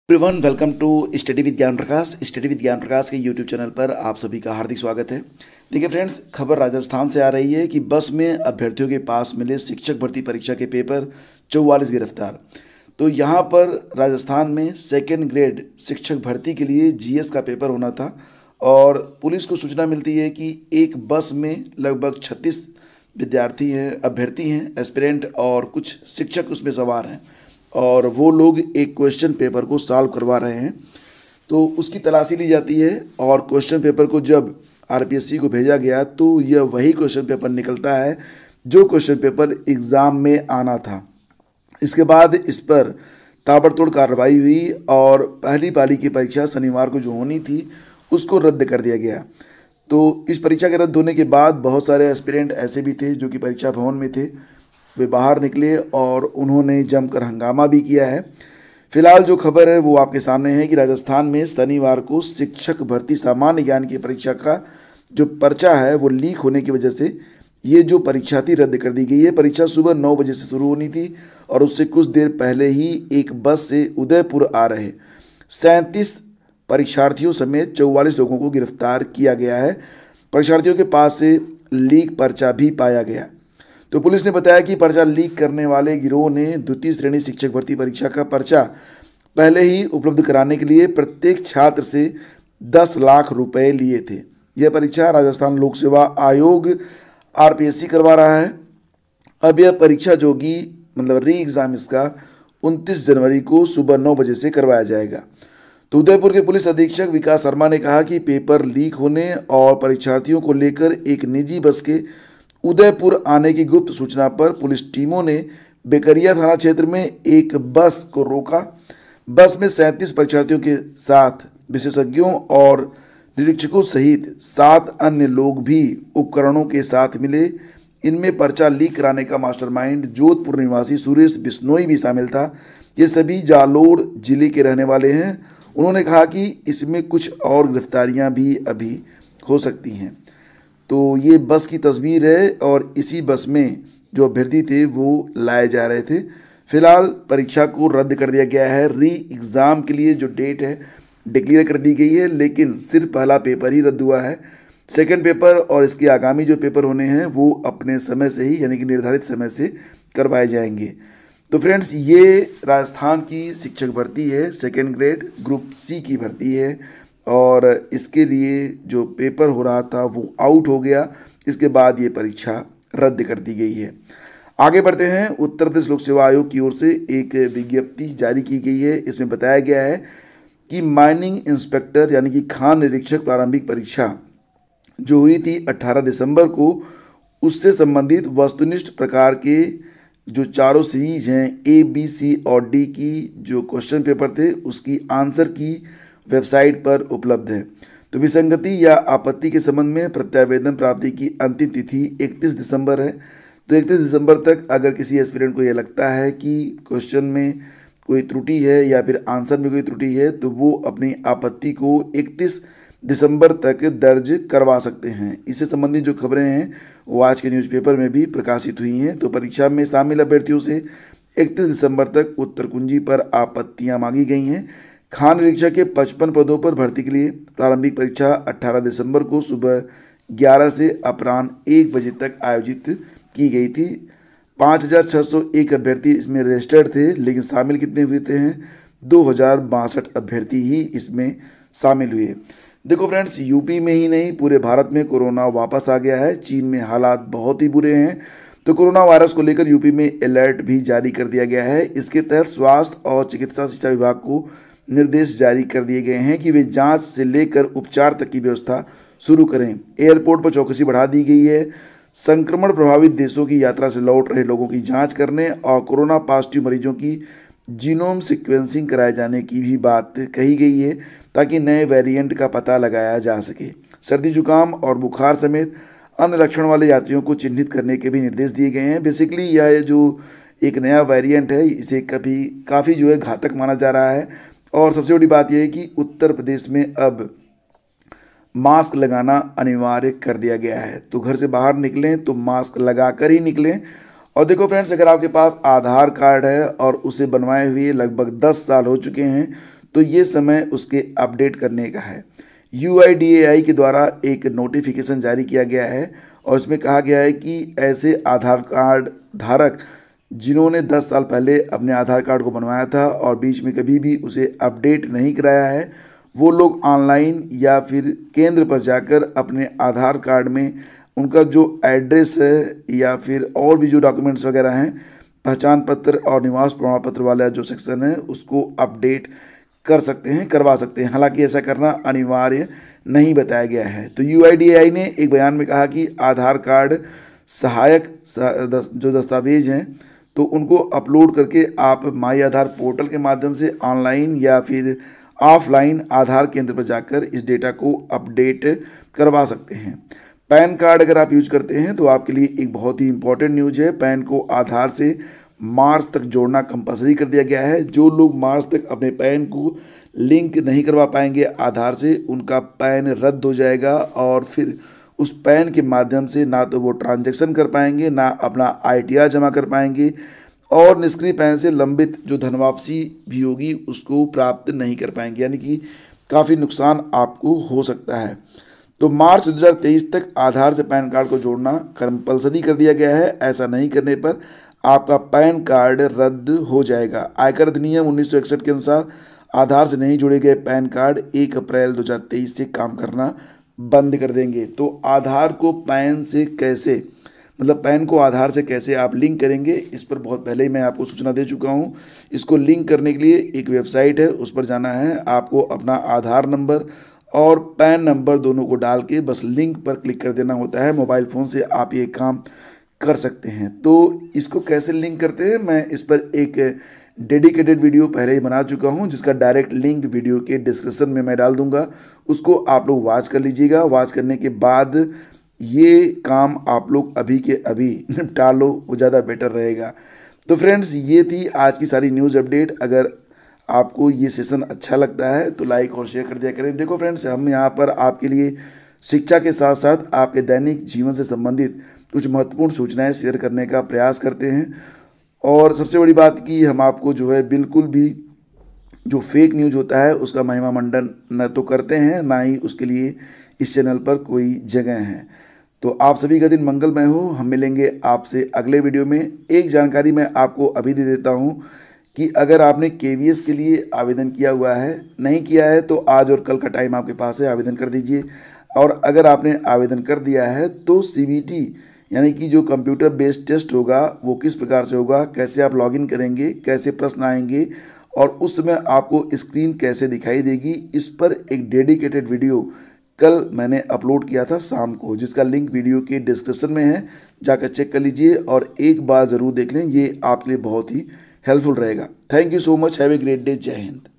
Everyone welcome to study with Gyan Prakash. Study with Gyan प्रकाश के YouTube channel पर आप सभी का हार्दिक स्वागत है। देखिए फ्रेंड्स, खबर राजस्थान से आ रही है कि बस में अभ्यर्थियों के पास मिले शिक्षक भर्ती परीक्षा के पेपर, 44 गिरफ्तार। तो यहाँ पर राजस्थान में सेकेंड ग्रेड शिक्षक भर्ती के लिए जीएस का पेपर होना था और पुलिस को सूचना मिलती है कि एक बस में लगभग 36 विद्यार्थी हैं, अभ्यर्थी हैं, एस्पिरेंट और कुछ शिक्षक उसमें सवार हैं और वो लोग एक क्वेश्चन पेपर को सॉल्व करवा रहे हैं। तो उसकी तलाशी ली जाती है और क्वेश्चन पेपर को जब आरपीएससी को भेजा गया तो यह वही क्वेश्चन पेपर निकलता है जो क्वेश्चन पेपर एग्ज़ाम में आना था। इसके बाद इस पर ताबड़तोड़ कार्रवाई हुई और पहली पाली की परीक्षा शनिवार को जो होनी थी उसको रद्द कर दिया गया। तो इस परीक्षा के रद्द होने के बाद बहुत सारे एस्पिरेंट ऐसे भी थे जो कि परीक्षा भवन में थे, वे बाहर निकले और उन्होंने जमकर हंगामा भी किया है। फिलहाल जो खबर है वो आपके सामने है कि राजस्थान में शनिवार को शिक्षक भर्ती सामान्य ज्ञान की परीक्षा का जो पर्चा है वो लीक होने की वजह से ये जो परीक्षा थी रद्द कर दी गई है। परीक्षा सुबह 9 बजे से शुरू होनी थी और उससे कुछ देर पहले ही एक बस से उदयपुर आ रहे 37 परीक्षार्थियों समेत 44 लोगों को गिरफ्तार किया गया है। परीक्षार्थियों के पास से लीक पर्चा भी पाया गया। तो पुलिस ने बताया कि पर्चा लीक करने वाले गिरोह ने द्वितीय श्रेणी शिक्षक भर्ती परीक्षा का पर्चा पहले ही उपलब्ध कराने के लिए प्रत्येक छात्र से 10 लाख रुपए लिए थे। यह परीक्षा राजस्थान लोक सेवा आयोग आरपीएससी करवा रहा है। अब यह परीक्षा जो कि री एग्ज़ाम इसका 29 जनवरी को सुबह 9 बजे से करवाया जाएगा। तो उदयपुर के पुलिस अधीक्षक विकास शर्मा ने कहा कि पेपर लीक होने और परीक्षार्थियों को लेकर एक निजी बस के उदयपुर आने की गुप्त सूचना पर पुलिस टीमों ने बेकरिया थाना क्षेत्र में एक बस को रोका। बस में 37 परीक्षार्थियों के साथ विशेषज्ञों और निरीक्षकों सहित 7 अन्य लोग भी उपकरणों के साथ मिले। इनमें पर्चा लीक कराने का मास्टरमाइंड जोधपुर निवासी सुरेश बिश्नोई भी शामिल था। ये सभी जालोर जिले के रहने वाले हैं। उन्होंने कहा कि इसमें कुछ और गिरफ्तारियां भी अभी हो सकती हैं। तो ये बस की तस्वीर है और इसी बस में जो अभ्यर्थी थे वो लाए जा रहे थे। फिलहाल परीक्षा को रद्द कर दिया गया है। री एग्ज़ाम के लिए जो डेट है डिक्लेयर कर दी गई है, लेकिन सिर्फ पहला पेपर ही रद्द हुआ है। सेकंड पेपर और इसके आगामी जो पेपर होने हैं वो अपने समय से ही यानी कि निर्धारित समय से करवाए जाएंगे। तो फ्रेंड्स, ये राजस्थान की शिक्षक भर्ती है, सेकेंड ग्रेड ग्रुप सी की भर्ती है और इसके लिए जो पेपर हो रहा था वो आउट हो गया। इसके बाद ये परीक्षा रद्द कर दी गई है। आगे बढ़ते हैं। उत्तर प्रदेश लोक सेवा आयोग की ओर से एक विज्ञप्ति जारी की गई है। इसमें बताया गया है कि माइनिंग इंस्पेक्टर यानी कि खान निरीक्षक प्रारंभिक परीक्षा जो हुई थी 18 दिसंबर को, उससे संबंधित वस्तुनिष्ठ प्रकार के जो चारों सीरीज हैं ए, बी, सी और डी की जो क्वेश्चन पेपर थे उसकी आंसर की वेबसाइट पर उपलब्ध है। तो विसंगति या आपत्ति के संबंध में प्रत्यावेदन प्राप्ति की अंतिम तिथि 31 दिसंबर है। तो 31 दिसंबर तक अगर किसी एस्पिरेंट को यह लगता है कि क्वेश्चन में कोई त्रुटि है या फिर आंसर में कोई त्रुटि है तो वो अपनी आपत्ति को 31 दिसंबर तक दर्ज करवा सकते हैं। इससे संबंधित जो खबरें हैं वो आज के न्यूज़पेपर में भी प्रकाशित हुई हैं। तो परीक्षा में शामिल अभ्यर्थियों से 31 दिसंबर तक उत्तर कुंजी पर आपत्तियां मांगी गई हैं। खान निरीक्षक के 55 पदों पर भर्ती के लिए प्रारंभिक परीक्षा 18 दिसंबर को सुबह 11 से अपराह्न 1 बजे तक आयोजित की गई थी। 5601 अभ्यर्थी इसमें रजिस्टर्ड थे, लेकिन शामिल कितने हुए थे हैं 2062 अभ्यर्थी ही इसमें शामिल हुए। देखो फ्रेंड्स, यूपी में ही नहीं पूरे भारत में कोरोना वापस आ गया है। चीन में हालात बहुत ही बुरे हैं। तो कोरोना वायरस को लेकर यूपी में अलर्ट भी जारी कर दिया गया है। इसके तहत स्वास्थ्य और चिकित्सा शिक्षा विभाग को निर्देश जारी कर दिए गए हैं कि वे जांच से लेकर उपचार तक की व्यवस्था शुरू करें। एयरपोर्ट पर चौकसी बढ़ा दी गई है। संक्रमण प्रभावित देशों की यात्रा से लौट रहे लोगों की जांच करने और कोरोना पॉजिटिव मरीजों की जीनोम सीक्वेंसिंग कराए जाने की भी बात कही गई है ताकि नए वेरिएंट का पता लगाया जा सके। सर्दी जुकाम और बुखार समेत अन्य लक्षण वाले यात्रियों को चिन्हित करने के भी निर्देश दिए गए हैं। बेसिकली यह जो एक नया वेरिएंट है इसे काफ़ी जो है घातक माना जा रहा है। और सबसे बड़ी बात यह है कि उत्तर प्रदेश में अब मास्क लगाना अनिवार्य कर दिया गया है। तो घर से बाहर निकलें तो मास्क लगा कर ही निकलें। और देखो फ्रेंड्स, अगर आपके पास आधार कार्ड है और उसे बनवाए हुए लगभग 10 साल हो चुके हैं तो ये समय उसके अपडेट करने का है। UIDAI के द्वारा एक नोटिफिकेशन जारी किया गया है और इसमें कहा गया है कि ऐसे आधार कार्ड धारक जिन्होंने 10 साल पहले अपने आधार कार्ड को बनवाया था और बीच में कभी भी उसे अपडेट नहीं कराया है, वो लोग ऑनलाइन या फिर केंद्र पर जाकर अपने आधार कार्ड में उनका जो एड्रेस है या फिर और भी जो डॉक्यूमेंट्स वगैरह हैं, पहचान पत्र और निवास प्रमाण पत्र वाला जो सेक्शन है उसको अपडेट कर सकते हैं, करवा सकते हैं। हालांकि ऐसा करना अनिवार्य नहीं बताया गया है। तो UIDAI ने एक बयान में कहा कि आधार कार्ड सहायक जो दस्तावेज हैं तो उनको अपलोड करके आप माई आधार पोर्टल के माध्यम से ऑनलाइन या फिर ऑफलाइन आधार केंद्र पर जाकर इस डेटा को अपडेट करवा सकते हैं। पैन कार्ड अगर आप यूज करते हैं तो आपके लिए एक बहुत ही इंपॉर्टेंट न्यूज है। पैन को आधार से मार्च तक जोड़ना कंपलसरी कर दिया गया है। जो लोग मार्च तक अपने पैन को लिंक नहीं करवा पाएंगे आधार से, उनका पैन रद्द हो जाएगा और फिर उस पैन के माध्यम से ना तो वो ट्रांजैक्शन कर पाएंगे, ना अपना ITR जमा कर पाएंगे और निष्क्रिय पैन से लंबित जो धनवापसी भी होगी उसको प्राप्त नहीं कर पाएंगे, यानी कि काफ़ी नुकसान आपको हो सकता है। तो मार्च 2023 तक आधार से पैन कार्ड को जोड़ना कंपलसरी कर दिया गया है। ऐसा नहीं करने पर आपका पैन कार्ड रद्द हो जाएगा। आयकर अधिनियम 1961 के अनुसार आधार से नहीं जुड़े गए पैन कार्ड 1 अप्रैल 2023 से काम करना बंद कर देंगे। तो आधार को पैन से कैसे, मतलब पैन को आधार से कैसे आप लिंक करेंगे, इस पर बहुत पहले ही मैं आपको सूचना दे चुका हूं। इसको लिंक करने के लिए एक वेबसाइट है, उस पर जाना है। आपको अपना आधार नंबर और पैन नंबर दोनों को डाल के बस लिंक पर क्लिक कर देना होता है। मोबाइल फ़ोन से आप ये काम कर सकते हैं। तो इसको कैसे लिंक करते हैं, मैं इस पर एक डेडिकेटेड वीडियो पहले ही बना चुका हूं, जिसका डायरेक्ट लिंक वीडियो के डिस्क्रिप्शन में मैं डाल दूंगा। उसको आप लोग वॉच कर लीजिएगा। वॉच करने के बाद ये काम आप लोग अभी के अभी निपटा लो, वो ज़्यादा बेटर रहेगा। तो फ्रेंड्स, ये थी आज की सारी न्यूज़ अपडेट। अगर आपको ये सेशन अच्छा लगता है तो लाइक और शेयर कर दिया करें। देखो फ्रेंड्स, हम यहाँ पर आपके लिए शिक्षा के साथ साथ आपके दैनिक जीवन से संबंधित कुछ महत्वपूर्ण सूचनाएं शेयर करने का प्रयास करते हैं। और सबसे बड़ी बात कि हम आपको जो है बिल्कुल भी जो फेक न्यूज़ होता है उसका महिमा मंडन न तो करते हैं, ना ही उसके लिए इस चैनल पर कोई जगह है। तो आप सभी का दिन मंगलमय हो। हम मिलेंगे आपसे अगले वीडियो में। एक जानकारी मैं आपको अभी दे देता हूं कि अगर आपने KVS के लिए आवेदन किया हुआ है, नहीं किया है, तो आज और कल का टाइम आपके पास है, आवेदन कर दीजिए। और अगर आपने आवेदन कर दिया है तो CBT यानी कि जो कंप्यूटर बेस्ड टेस्ट होगा वो किस प्रकार से होगा, कैसे आप लॉगिन करेंगे, कैसे प्रश्न आएंगे और उस समय आपको स्क्रीन कैसे दिखाई देगी, इस पर एक डेडिकेटेड वीडियो कल मैंने अपलोड किया था शाम को, जिसका लिंक वीडियो के डिस्क्रिप्शन में है। जाकर चेक कर लीजिए और एक बार ज़रूर देख लें, ये आपके लिए बहुत ही हेल्पफुल रहेगा। Thank you so much. Have a great day. जय हिंद।